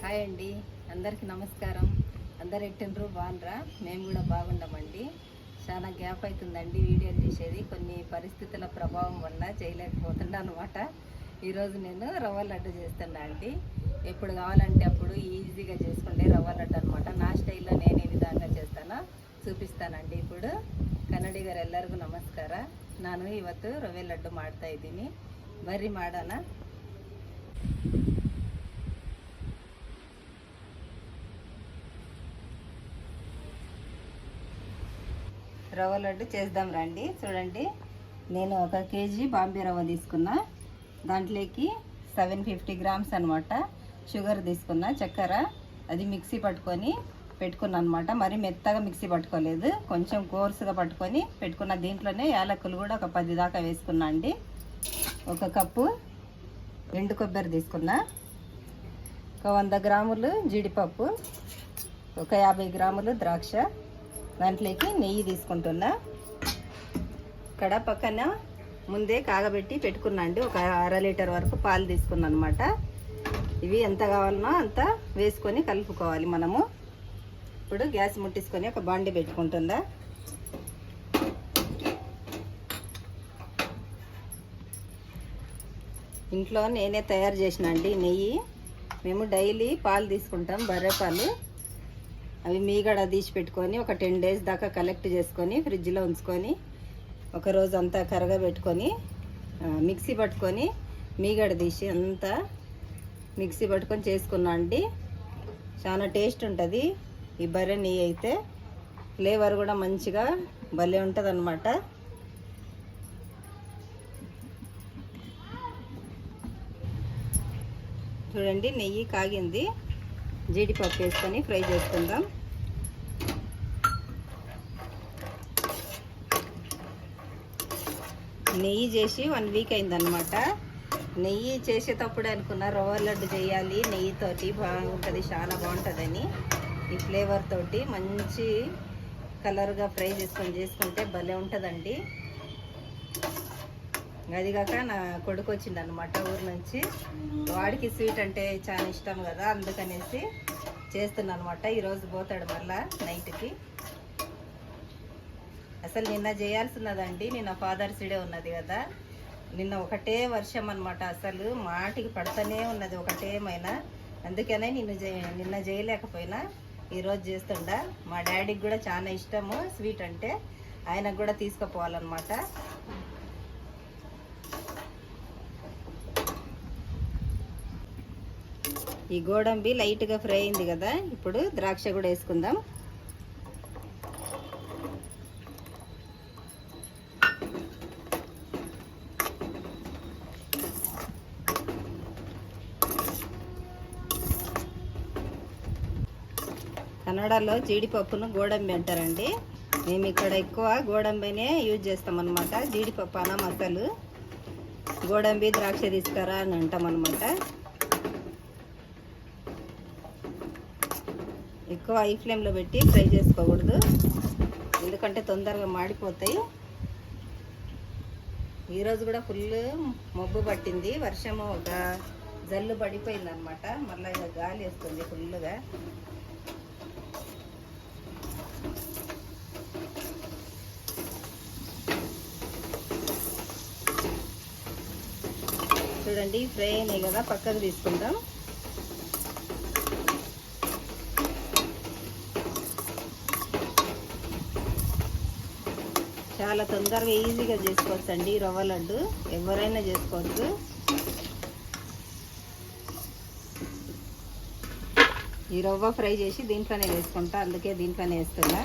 Hi అండి, అందరికీ నమస్కారం. అందరు ఎట్టిండ్రు బాగుండ్రా? మేము కూడా బాగుండమండి. చాలా గ్యాప్ అవుతుందండి వీడియోలు తీసేది, కొన్ని పరిస్థితుల ప్రభావం వల్ల చేయలేకపోతున్నా అనమాట. ఈరోజు నేను రవ్వ లడ్డు చేస్తున్నా అండి. ఎప్పుడు కావాలంటే అప్పుడు ఈజీగా చేసుకుంటే రవ్వ లడ్డు అనమాట. నా స్టైల్లో నేను ఏ విధంగా చేస్తానో చూపిస్తానండి. ఇప్పుడు ಕನ್ನಡಿಗರು ಎಲ್ಲರಿಗೂ ನಮಸ್ಕಾರ. ನಾನು ಇವತ್ತು ರವೆ ಲಡ್ಡು ಮಾಡ್ತಾ ಇದ್ದೀನಿ, ಬರ್ರಿ ಮಾಡೋಣ. రవ్వ లడ్డు చేద్దాం రండి. చూడండి, నేను 1 కేజీ బాంబే రవ్వ తీసుకున్నా. దాంట్లోకి 750 గ్రామ్స్ అనమాట షుగర్ తీసుకున్నా, చక్కెర. అది మిక్సీ పట్టుకొని పెట్టుకున్నా అనమాట. మరి మెత్తగా మిక్సీ పట్టుకోలేదు, కొంచెం కోర్సుగా పట్టుకొని పెట్టుకున్న. దీంట్లోనే యాలకులు కూడా ఒక 10 దాకా వేసుకున్నా అండి. 1 కప్పు ఎండు కొబ్బరి తీసుకున్నా, ఒక 100 గ్రాములు జీడిపప్పు, ఒక 50 గ్రాములు ద్రాక్ష. దాంట్లోకి నెయ్యి తీసుకుంటున్నా. ఇక్కడ పక్కన ముందే కాగబెట్టి పెట్టుకున్నా అండి. ఒక 1/2 లీటర్ వరకు పాలు తీసుకున్నా అనమాట. ఇవి ఎంత కావాలనో అంత వేసుకొని కలుపుకోవాలి మనము. ఇప్పుడు గ్యాస్ ముట్టించుకొని ఒక బాండి పెట్టుకుంటుందా. ఇంట్లో నేనే తయారు చేసిన అండి నెయ్యి. మేము డైలీ పాలు తీసుకుంటాం, బర్రె పాలు. అవి మీగడ తీసి పెట్టుకొని ఒక 10 డేస్ దాకా కలెక్ట్ చేసుకొని ఫ్రిడ్జ్లో ఉంచుకొని ఒక రోజు అంతా కరగబెట్టుకొని మిక్సీ పట్టుకొని మీగడ తీసి అంతా మిక్సీ పట్టుకొని చేసుకున్నా అండి. చాలా టేస్ట్ ఉంటుంది ఈ బర్రె నెయ్యి అయితే. ఫ్లేవర్ కూడా మంచిగా భలే ఉంటుంది అన్నమాట. చూడండి, నెయ్యి కాగింది. జీడిపప్పు వేసుకొని ఫ్రై చేసుకుందాం. నెయ్యి చేసి 1 వీక్ అయిందనమాట. నెయ్యి చేసేటప్పుడు అనుకున్న రవ్వ లడ్డు చేయాలి నెయ్యితోటి, బాగుంటుంది, చాలా బాగుంటుందని. ఈ ఫ్లేవర్ తోటి మంచి కలర్గా ఫ్రై చేసుకుంటే భలే ఉంటుందండి. అదిగాక నా కొడుకు వచ్చిందనమాట ఊరు నుంచి. వాడికి స్వీట్ అంటే చాలా ఇష్టం కదా, అందుకనేసి చేస్తున్నాను అనమాట. ఈరోజు పోతాడు మళ్ళా నైట్కి. అసలు నిన్న చేయాల్సినదండి, నిన్న ఫాదర్స్ డే ఉన్నది కదా. నిన్న ఒకటే వర్షం అనమాట, అసలు మాటికి పడుతూనే ఉన్నది ఒకటేమైనా. అందుకనే నిన్న చేయలేకపోయినా ఈరోజు చేస్తుండా. మా డాడీకి కూడా చాలా ఇష్టము స్వీట్ అంటే, ఆయనకు కూడా తీసుకుపోవాలన్నమాట. ఈ గోడంబి లైట్గా ఫ్రై అయింది కదా, ఇప్పుడు ద్రాక్ష కూడా వేసుకుందాం. కన్నడలో జీడిపప్పును గోడంబి అంటారండి. మేము ఇక్కడ ఎక్కువ గోడంబినే యూజ్ చేస్తాం అనమాట. జీడిపప్పు అనం అసలు. గోడంబి ద్రాక్ష తీసుకురా అని అంటాం అనమాట. ఎక్కువ హై ఫ్లేమ్లో పెట్టి ఫ్రై చేసుకోకూడదు, ఎందుకంటే తొందరగా మాడిపోతాయి. ఈరోజు కూడా ఫుల్ మబ్బు పట్టింది, వర్షము ఒక జల్లు పడిపోయింది అనమాట. మళ్ళీ గాలి వస్తుంది ఫుల్గా. చూడండి, ఫ్రై అయినాయి కదా, పక్కకు తీసుకుందాం. చాలా తొందరగా ఈజీగా చేసుకోవచ్చు అండి రవ్వ లడ్డు, ఎవరైనా చేసుకోవచ్చు. ఈ రవ్వ ఫ్రై చేసి దీంట్లోనే వేసుకుంటా, అందుకే దీంట్లోనే వేస్తున్నా.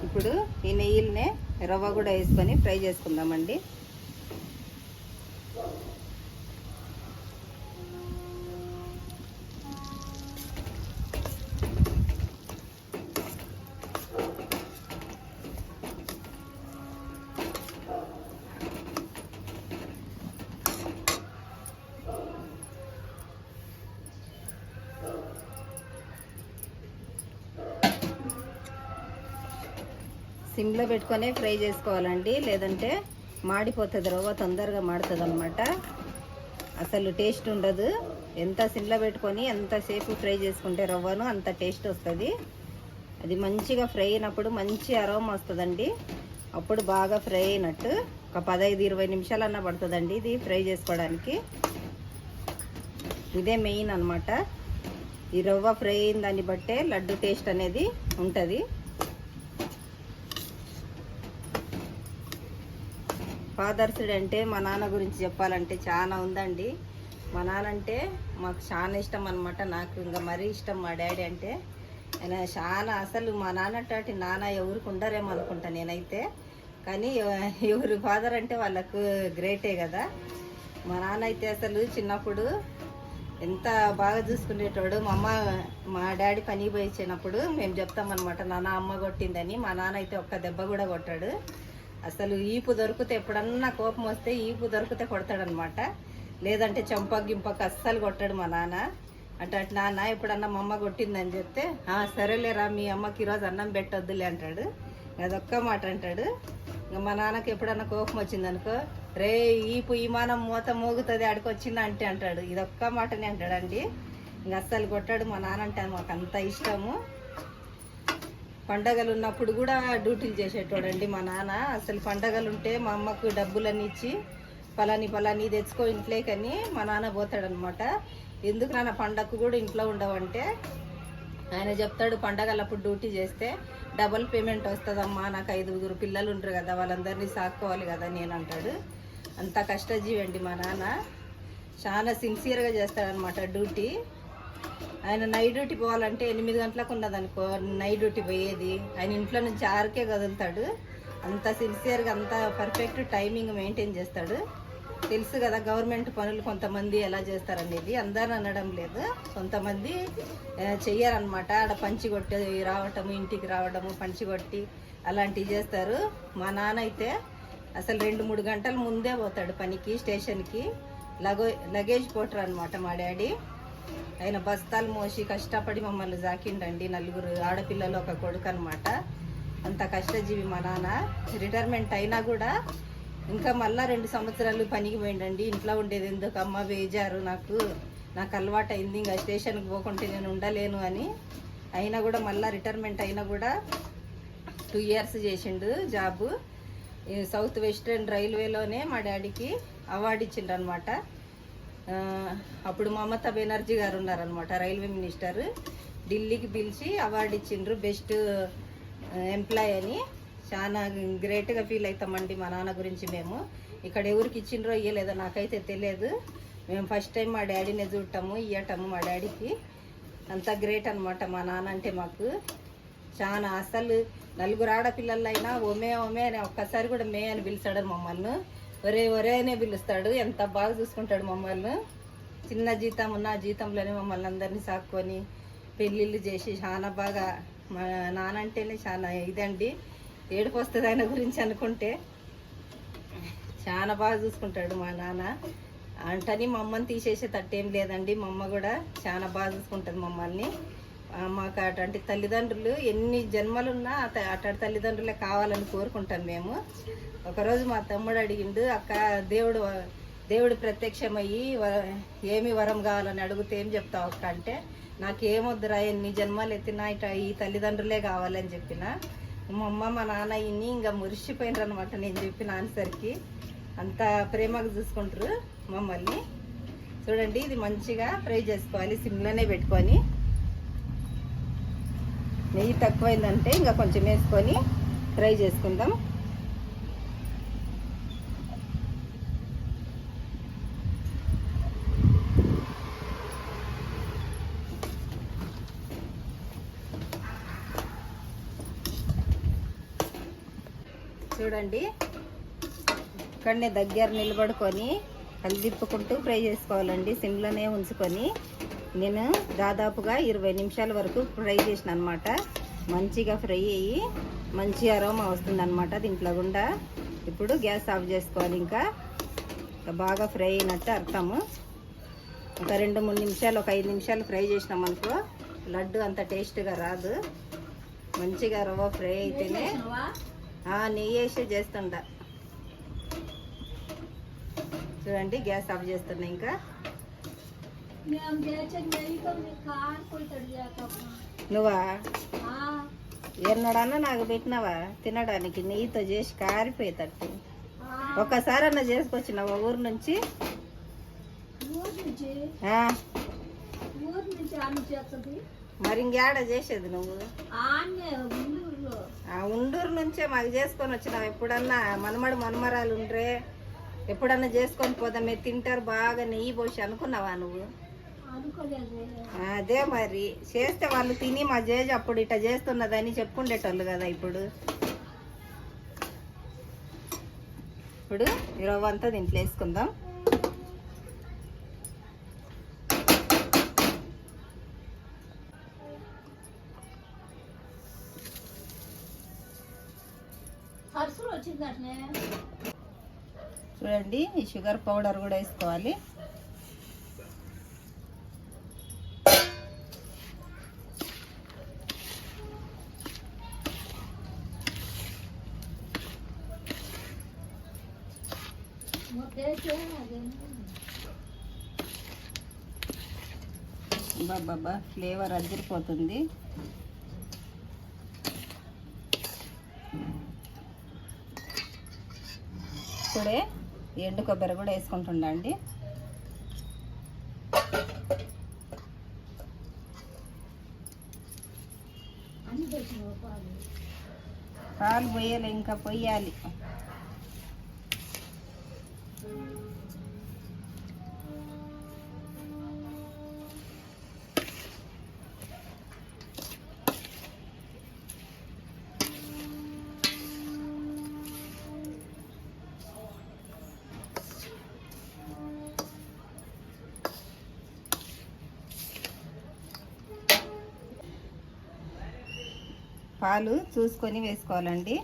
ఇప్పుడు ఈ నెయ్యిల్నే రవ్వ కూడా వేసుకొని ఫ్రై చేసుకుందామండి. సిమ్లో పెట్టుకొని ఫ్రై చేసుకోవాలండి, లేదంటే మాడిపోతుంది, రవ్వ తొందరగా మాడుతుంది అనమాట. అసలు టేస్ట్ ఉండదు. ఎంత సిమ్లో పెట్టుకొని ఎంతసేపు ఫ్రై చేసుకుంటే రవ్వను అంత టేస్ట్ వస్తుంది. అది మంచిగా ఫ్రై అయినప్పుడు మంచి అరోమా వస్తుందండి. అప్పుడు బాగా ఫ్రై అయినట్టు. ఒక 15-20 నిమిషాలన్నా పడుతుందండి ఇది ఫ్రై చేసుకోవడానికి. ఇదే మెయిన్ అనమాట. ఈ రవ్వ ఫ్రై అయిన దాన్ని బట్టే లడ్డు టేస్ట్ అనేది ఉంటుంది. ఫాదర్స్ డే అంటే మా నాన్న గురించి చెప్పాలంటే చాలా ఉందండి. మా నాన్న అంటే మాకు చాలా ఇష్టం అనమాట. నాకు ఇంకా మరీ ఇష్టం మా డాడీ అంటే. ఆయన చాలా అసలు మా నాన్నటి నాన్న ఎవరికి ఉండరేమో అనుకుంటా నేనైతే. కానీ ఎవరు ఫాదర్ అంటే వాళ్ళకు గ్రేటే కదా. మా నాన్న అయితే అసలు చిన్నప్పుడు ఎంత బాగా చూసుకునేటోడు. మా డాడీ పనికి పోయి ఇచ్చినప్పుడు మేము చెప్తామన్నమాట, నాన్న అమ్మ కొట్టిందని. మా నాన్న అయితే ఒక్క దెబ్బ కూడా కొట్టాడు. అసలు ఈపు దొరికితే, ఎప్పుడన్నా కోపం వస్తే ఈపు దొరికితే కొడతాడనమాట. లేదంటే చంపగింపకు అస్సలు కొట్టాడు మా నాన్న. అంటే నాన్న ఎప్పుడన్నా మా అమ్మ కొట్టిందని చెప్తే, సరేలేరా మీ అమ్మకి ఈరోజు అన్నం పెట్టొద్దులే అంటాడు. అదొక్క మాట అంటాడు. ఇంకా మా నాన్నకి ఎప్పుడన్నా కోపం వచ్చిందనుకో, రే ఈపు ఈమానం మూత మోగుతుంది ఆడికొచ్చింది అంటే అంటాడు. ఇదొక్క మాటనే అంటాడండి. ఇంక అస్సలు కొట్టాడు. మా నాన్న అంటే మాకు అంత ఇష్టము. పండగలు ఉన్నప్పుడు కూడా డ్యూటీలు చేసేటోడండి మా నాన్న. అసలు పండగలు ఉంటే మా అమ్మకు డబ్బులన్నీ ఇచ్చి పలాని తెచ్చుకో ఇంట్లోకని మా నాన్న పోతాడనమాట. ఎందుకు నాన్న పండగకు కూడా ఇంట్లో ఉండవంటే ఆయన చెప్తాడు, పండగలప్పుడు డ్యూటీ చేస్తే డబుల్ పేమెంట్ వస్తుందమ్మా, నాకు 5 పిల్లలు ఉంటారు కదా, వాళ్ళందరినీ సాక్కోవాలి కదా నేను అంటాడు. అంత కష్టజీవి అండి మా నాన్న. చాలా సిన్సియర్గా చేస్తాడనమాట డ్యూటీ. ఆయన నైట్ డ్యూటీ పోవాలంటే 8 గంటలకు ఉన్నదనుకో నైట్ డ్యూటీ పోయేది. ఆయన ఇంట్లో నుంచి 6కే కదులుతాడు. అంత సిన్సియర్గా అంత పర్ఫెక్ట్ టైమింగ్ మెయింటైన్ చేస్తాడు. తెలుసు కదా గవర్నమెంట్ పనులు కొంతమంది ఎలా చేస్తారనేది. అందరూ అనడం లేదు, కొంతమంది చెయ్యరనమాట. ఆడ పంచి కొట్టి రావటము, ఇంటికి రావడము, పంచి కొట్టి అలాంటివి చేస్తారు. మా నాన్న అయితే అసలు 2-3 గంటల ముందే పోతాడు పనికి, స్టేషన్కి. లగేజ్ పోటర్ అనమాట మా డాడీ. ఆయన బస్తాలు మోసి కష్టపడి మమ్మల్ని జాకిండండి. 4 ఆడపిల్లలు, 1 కొడుకు అనమాట. అంత కష్టజీవి మా నాన్న. రిటైర్మెంట్ అయినా కూడా ఇంకా మళ్ళీ 2 సంవత్సరాలు పనికి పోయిండండి. ఇంట్లో ఉండేది ఎందుకు అమ్మ, బేజారు, నాకు అలవాటు అయింది, ఇంకా స్టేషన్కి పోకుంటే నేను ఉండలేను అని. అయినా కూడా మళ్ళీ రిటైర్మెంట్ అయినా కూడా 2 ఇయర్స్ చేసిండు జాబు. సౌత్ వెస్టర్న్ రైల్వేలోనే మా డాడీకి అవార్డు ఇచ్చిండ్రు అనమాట. అప్పుడు మమతా బెనర్జీ గారు ఉన్నారనమాట, రైల్వే మినిస్టర్. ఢిల్లీకి పిలిచి అవార్డు ఇచ్చిండ్రు బెస్ట్ ఎంప్లాయ్ అని. చాలా గ్రేట్గా ఫీల్ అవుతామండి మా నాన్న గురించి. మేము ఇక్కడ ఎవరికి ఇచ్చిండ్రో ఇయ్యలేదో నాకైతే తెలియదు. మేము ఫస్ట్ టైం మా డాడీనే చూడటము, ఇయ్యటము మా డాడీకి. అంత గ్రేట్ అనమాట మా నాన్న అంటే మాకు. చాలా అసలు 4 ఆడపిల్లలైనా ఒమే అని ఒక్కసారి కూడా మే అని పిలిచాడు మమ్మల్ని. ఒరే అనే పిలుస్తాడు. ఎంత బాగా చూసుకుంటాడు మమ్మల్ని. చిన్న జీతం ఉన్న జీతంలోనే మమ్మల్ని అందరినీ సాక్కొని పెళ్ళిళ్ళు చేసి చాలా బాగా. మా నాన్న అంటేనే చాలా ఇదండి. ఏడుపు వస్తుంది ఆయన గురించి అనుకుంటే. చాలా బాగా చూసుకుంటాడు మా నాన్న. అంటని మా అమ్మని తీసేసేటట్టు ఏం లేదండి. మా అమ్మ కూడా చాలా బాగా చూసుకుంటుంది మమ్మల్ని. మాకు అటువంటి తల్లిదండ్రులు ఎన్ని జన్మలున్నా అటువంటి తల్లిదండ్రులే కావాలని కోరుకుంటాం మేము. ఒకరోజు మా తమ్ముడు అడిగిండు, అక్క దేవుడు ప్రత్యక్షమయ్యి ఏమి వరం కావాలని అడిగితే ఏం చెప్తావు అక్క అంటే, నాకేమొద్దురా ఎన్ని జన్మలు ఎత్తినా ఈ తల్లిదండ్రులే కావాలని చెప్పిన. మా అమ్మ మా నాన్న ఇన్ని ఇంకా మురిసిపోయినారు అనమాట నేను చెప్పిన ఆన్సర్కి. అంత ప్రేమగా చూసుకుంటారు మమ్మల్ని. చూడండి, ఇది మంచిగా ఫ్రై చేసుకోవాలి సిమ్లోనే పెట్టుకొని. నెయ్యి తక్కువైందంటే ఇంకా కొంచెం వేసుకొని ఫ్రై చేసుకుందాం. చూడండి, ఇక్కడనే దగ్గర నిలబడుకొని కలిదిప్పుకుంటూ ఫ్రై చేసుకోవాలండి. సిమ్లోనే ఉంచుకొని. నేను దాదాపుగా 20 నిమిషాల వరకు ఫ్రై చేసిన అనమాట. మంచిగా ఫ్రై అయ్యి మంచి అరోమా వస్తుంది అనమాట దీంట్లో గుండా. ఇప్పుడు గ్యాస్ ఆఫ్ చేసుకోవాలి. ఇంకా బాగా ఫ్రై అయినట్టు అర్థము. ఒక 2-3 నిమిషాలు, ఒక 5 నిమిషాలు ఫ్రై చేసినాం అనుకో లడ్డు అంత టేస్ట్గా రాదు. మంచిగా రవ్వ ఫ్రై అయితేనే నెయ్యి వేసి చేస్తుండ. చూడండి గ్యాస్ ఆఫ్ చేస్తున్నా. ఇంకా నువ్వా ఎన్నడన్నా నాకు పెట్టినావా తినడానికి? నెయ్యితో చేసి కారిపోయేటట్టు ఒక్కసారన్నా చేసుకొచ్చినావా ఊరు నుంచి? మరి ఇంకేడ చేసేది నువ్వు? ఉండూరు నుంచే మాకు చేసుకొని వచ్చినావు. ఎప్పుడన్నా మనమరాలు ఉండ్రే ఎప్పుడన్నా చేసుకొని పోదాం, మీరు తింటారు బాగా నెయ్యి పోసి అనుకున్నావా నువ్వు? అదే మరి చేస్తే వాళ్ళు తిని మా జేజు అప్పుడు ఇట్లా చేస్తున్నదని చెప్పుండేటోళ్ళు కదా. ఇప్పుడు ఈ రవ్వ అంతా దీంట్లో వేసుకుందాం. చూడండి ఈ షుగర్ పౌడర్ కూడా వేసుకోవాలి. బాబా ఫ్లేవర్ అదిరిపోతుంది. ఇప్పుడే ఎండు కొబ్బరి కూడా వేసుకుంటుండండి. పాలు పోయాలి, ఇంకా పొయ్యాలి. పాలు చూసుకొని వేసుకోవాలండి.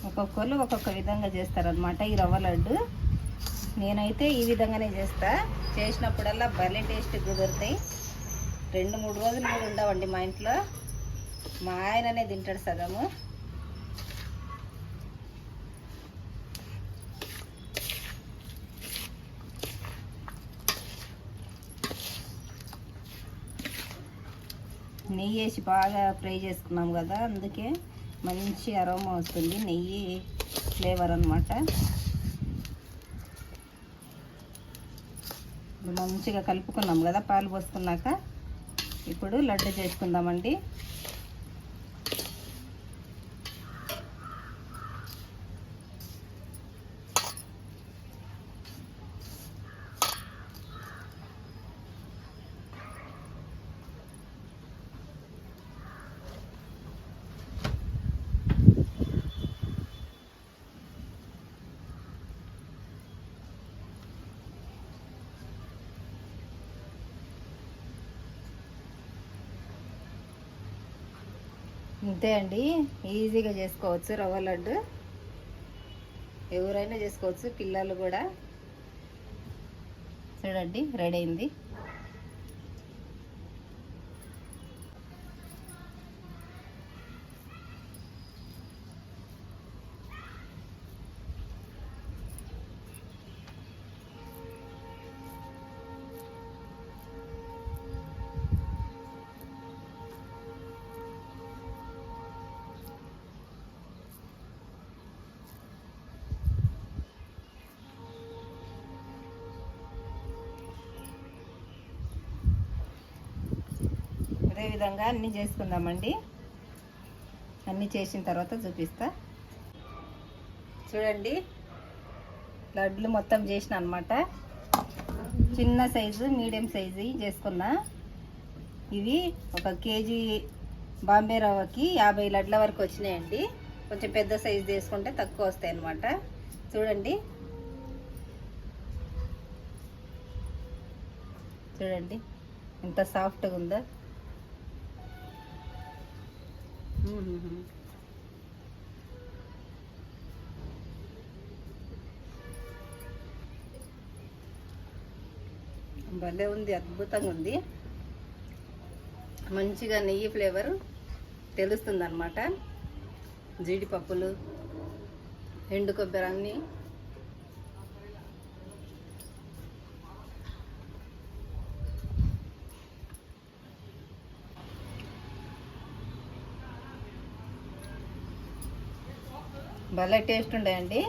ఒక్కొక్కరు ఒక్కొక్క విధంగా చేస్తారనమాట ఈ రవ్వ లడ్డు. నేనైతే ఈ విధంగానే చేస్తా. చేసినప్పుడల్లా భలే టేస్ట్ కుదురుతాయి. 2-3 రోజులు కూడా ఉండవండి మా ఇంట్లో. మా ఆయననే తింటాడు సగము. నెయ్యి వేసి బాగా ఫ్రై చేసుకున్నాం కదా, అందుకే మంచి అరోమా వస్తుంది. నెయ్యి ఫ్లేవర్ అన్నమాట. మంచిగా కలుపుకున్నాం కదా పాలు పోసుకున్నాక. ఇప్పుడు లడ్డు చేసుకుందామండి. ఇంతే అండి, ఈజీగా చేసుకోవచ్చు రవ్వ లడ్డు. ఎవరైనా చేసుకోవచ్చు, పిల్లలు కూడా. చూడండి రెడీ అయింది. అదేవిధంగా అన్నీ చేసుకుందామండి. అన్నీ చేసిన తర్వాత చూపిస్తా. చూడండి లడ్లు మొత్తం చేసిన అనమాట. చిన్న సైజు మీడియం సైజు చేసుకున్నా. ఇవి 1 కేజీ బాంబే రవ్వకి 50 లడ్ల వరకు వచ్చినాయండి. కొంచెం పెద్ద సైజు తీసుకుంటే తక్కువ వస్తాయి అన్నమాట. చూడండి చూడండి ఎంత సాఫ్ట్గా ఉందో. భలే ఉంది, అద్భుతంగా ఉంది. మంచిగా నెయ్యి ఫ్లేవర్ తెలుస్తుంది అన్నమాట. జీడిపప్పులు, ఎండు కొబ్బరి అన్నీ భలే టేస్ట్ ఉండేయండి.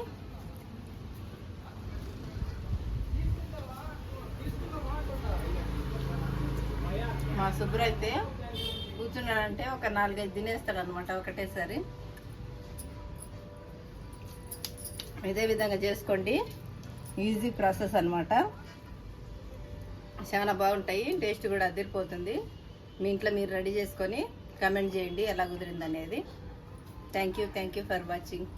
మా సుబ్ర అయితే కూర్చున్నాడంటే ఒక 4-5 తినేస్తాడు అనమాట ఒకటేసారి. ఇదే విధంగా చేసుకోండి, ఈజీ ప్రాసెస్ అనమాట. చాలా బాగుంటాయి, టేస్ట్ కూడా అదిరిపోతుంది. మీ ఇంట్లో మీరు రెడీ చేసుకొని కమెంట్ చేయండి ఎలా కుదిరింది అనేది. Thank you for watching.